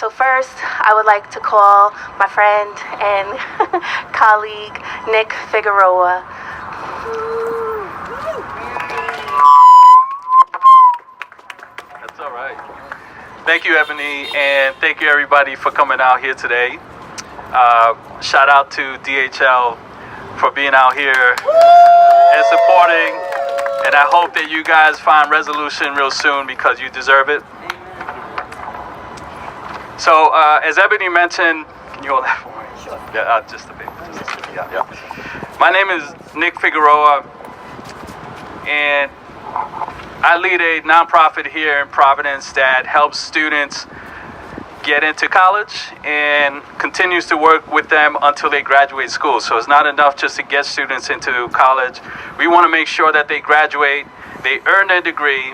So first, I would like to call my friend and colleague, Nick Figueroa. That's all right. Thank you, Ebony, and thank you, everybody, for coming out here today. Shout out to DHL for being out here and supporting, and I hope that you guys find resolution real soon because you deserve it. So, as Ebony mentioned, can you hold that for me? Sure. Yeah, just a bit. Yeah. My name is Nick Figueroa, and I lead a nonprofit here in Providence that helps students get into college and continues to work with them until they graduate school. So it's not enough just to get students into college. We want to make sure that they graduate, they earn their degree,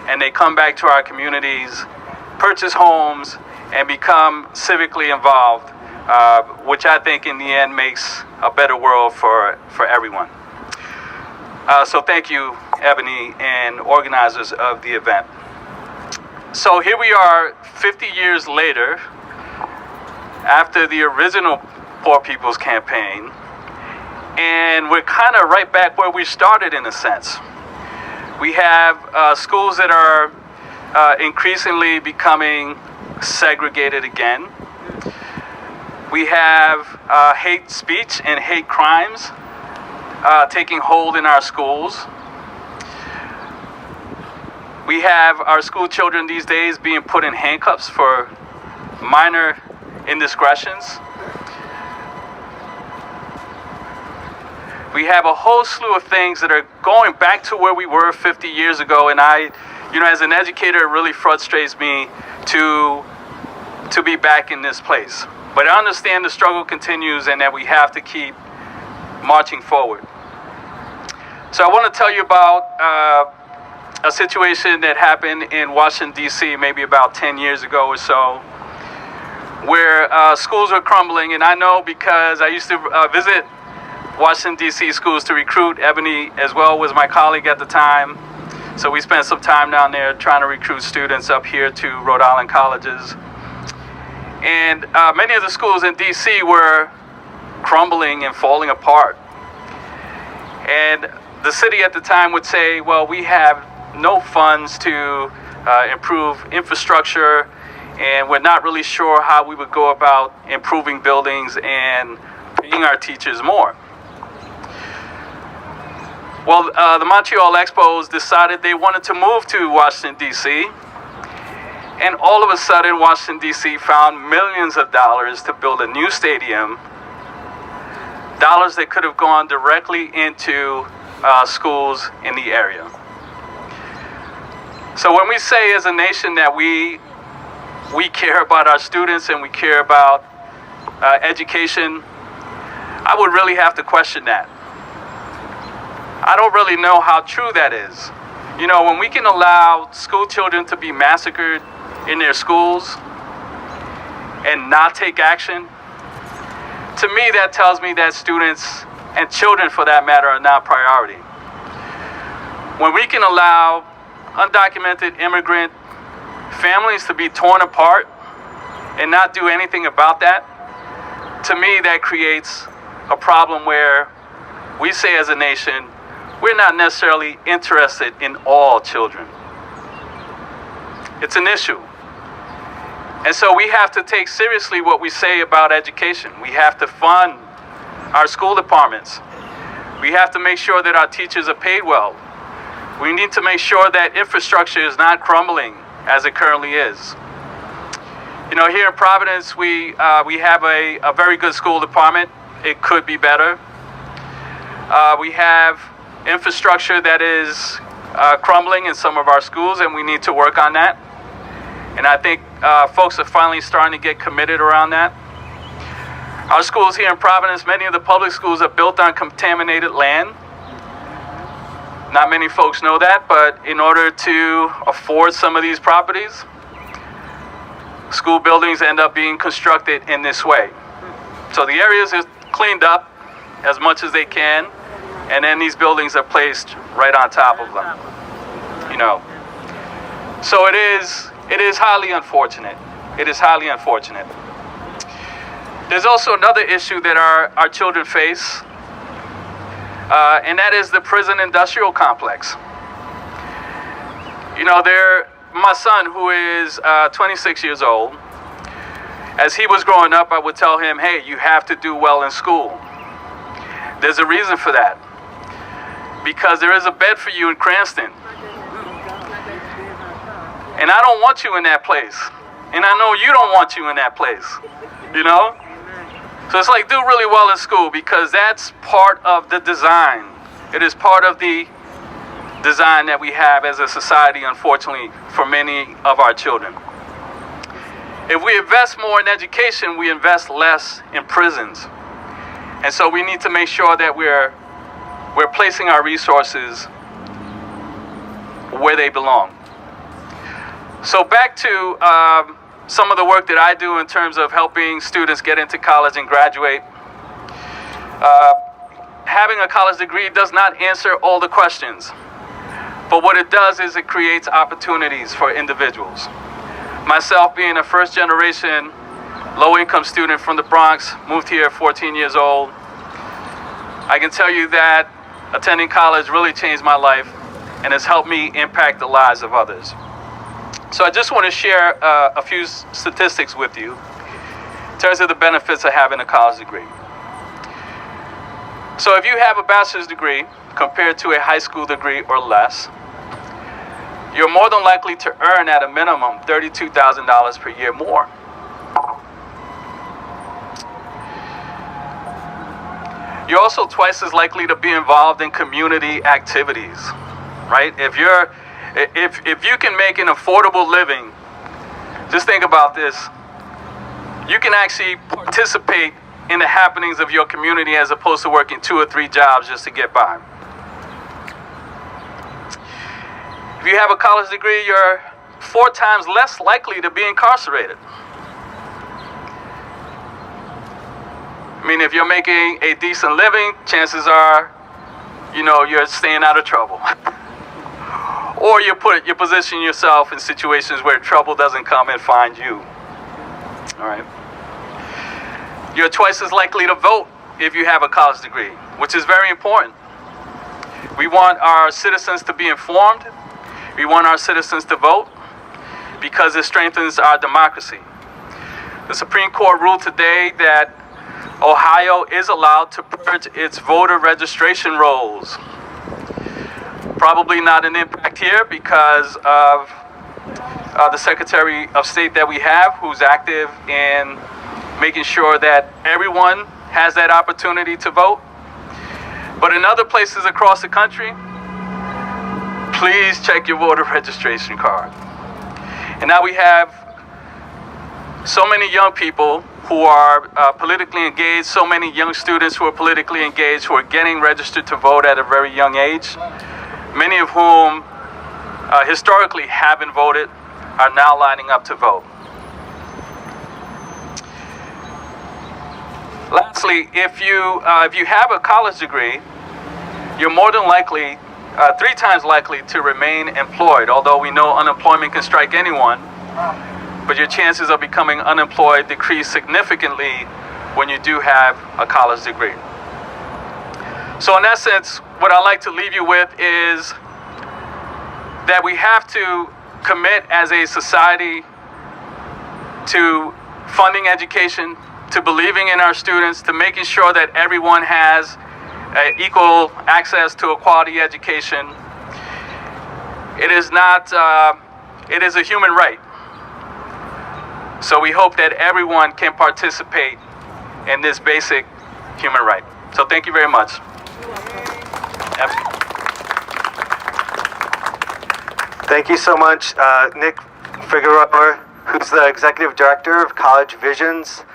and they come back to our communities, purchase homes, and become civically involved, which I think in the end makes a better world for everyone. So thank you, Ebony, and organizers of the event. So here we are 50 years later, after the original Poor People's Campaign, and we're kind of right back where we started in a sense. We have schools that are increasingly becoming segregated again. We have hate speech and hate crimes taking hold in our schools. We have our school children these days being put in handcuffs for minor indiscretions. We have a whole slew of things that are going back to where we were 50 years ago, and as an educator, it really frustrates me to be back in this place. But I understand the struggle continues and that we have to keep marching forward. So I want to tell you about a situation that happened in Washington, D.C. maybe about 10 years ago or so, where schools are crumbling. And I know because I used to visit Washington, D.C. schools to recruit. Ebony as well was my colleague at the time. So we spent some time down there trying to recruit students up here to Rhode Island colleges. And many of the schools in D.C. were crumbling and falling apart. And the city at the time would say, well, we have no funds to improve infrastructure, and we're not really sure how we would go about improving buildings and paying our teachers more. Well, the Montreal Expos decided they wanted to move to Washington, D.C., and all of a sudden, Washington, D.C. found millions of dollars to build a new stadium, dollars that could have gone directly into schools in the area. So when we say as a nation that we care about our students and we care about education, I would really have to question that. I don't really know how true that is. You know, when we can allow school children to be massacred in their schools and not take action, to me that tells me that students and children for that matter are not priority. When we can allow undocumented immigrant families to be torn apart and not do anything about that, to me that creates a problem where we say as a nation, we're not necessarily interested in all children. It's an issue. And so we have to take seriously what we say about education. We have to fund our school departments. We have to make sure that our teachers are paid well. We need to make sure that infrastructure is not crumbling as it currently is. You know, here in Providence, we have a very good school department. It could be better. We have infrastructure that is crumbling in some of our schools, and we need to work on that. And I think folks are finally starting to get committed around that. Our schools here in Providence, many of the public schools are built on contaminated land. Not many folks know that, but in order to afford some of these properties, school buildings end up being constructed in this way. So the areas are cleaned up as much as they can, and then these buildings are placed right on top of them. You know, so it is highly unfortunate. It is highly unfortunate. There's also another issue that our children face, and that is the prison industrial complex. You know, my son, who is 26 years old, as he was growing up, I would tell him, hey, you have to do well in school. There's a reason for that. Because there is a bed for you in Cranston. And I don't want you in that place. And I know you don't want you in that place. You know? So it's like, do really well in school, because that's part of the design. It is part of the design that we have as a society, unfortunately, for many of our children. If we invest more in education, we invest less in prisons. And so we need to make sure that we're placing our resources where they belong. So back to some of the work that I do in terms of helping students get into college and graduate. Having a college degree does not answer all the questions, but what it does is it creates opportunities for individuals. Myself, being a first-generation low-income student from the Bronx, moved here at 14 years old, I can tell you that attending college really changed my life and has helped me impact the lives of others. So I just want to share a few statistics with you in terms of the benefits of having a college degree. So if you have a bachelor's degree compared to a high school degree or less, you're more than likely to earn at a minimum $32,000 per year more. You're also twice as likely to be involved in community activities, right? If you can make an affordable living, just think about this. You can actually participate in the happenings of your community as opposed to working 2 or 3 jobs just to get by. If you have a college degree, you're 4 times less likely to be incarcerated. I mean, if you're making a decent living, chances are, you're staying out of trouble. Or you position yourself in situations where trouble doesn't come and find you. All right. You're twice as likely to vote if you have a college degree, which is very important. We want our citizens to be informed. We want our citizens to vote because it strengthens our democracy. The Supreme Court ruled today that Ohio is allowed to purge its voter registration rolls. Probably not an impact here because of the Secretary of State that we have, who's active in making sure that everyone has that opportunity to vote. But in other places across the country, please check your voter registration card. And now we have so many young people who are politically engaged, so many young students who are politically engaged, who are getting registered to vote at a very young age, many of whom historically haven't voted, are now lining up to vote. Lastly, if you have a college degree, you're more than likely, 3 times likely to remain employed, although we know unemployment can strike anyone, but your chances of becoming unemployed decrease significantly when you do have a college degree. So in essence, what I'd like to leave you with is that we have to commit as a society to funding education, to believing in our students, to making sure that everyone has equal access to a quality education. It is not, it is a human right. So we hope that everyone can participate in this basic human right. So thank you very much. Thank you so much, Nick Figueroa, who's the Executive Director of College Visions.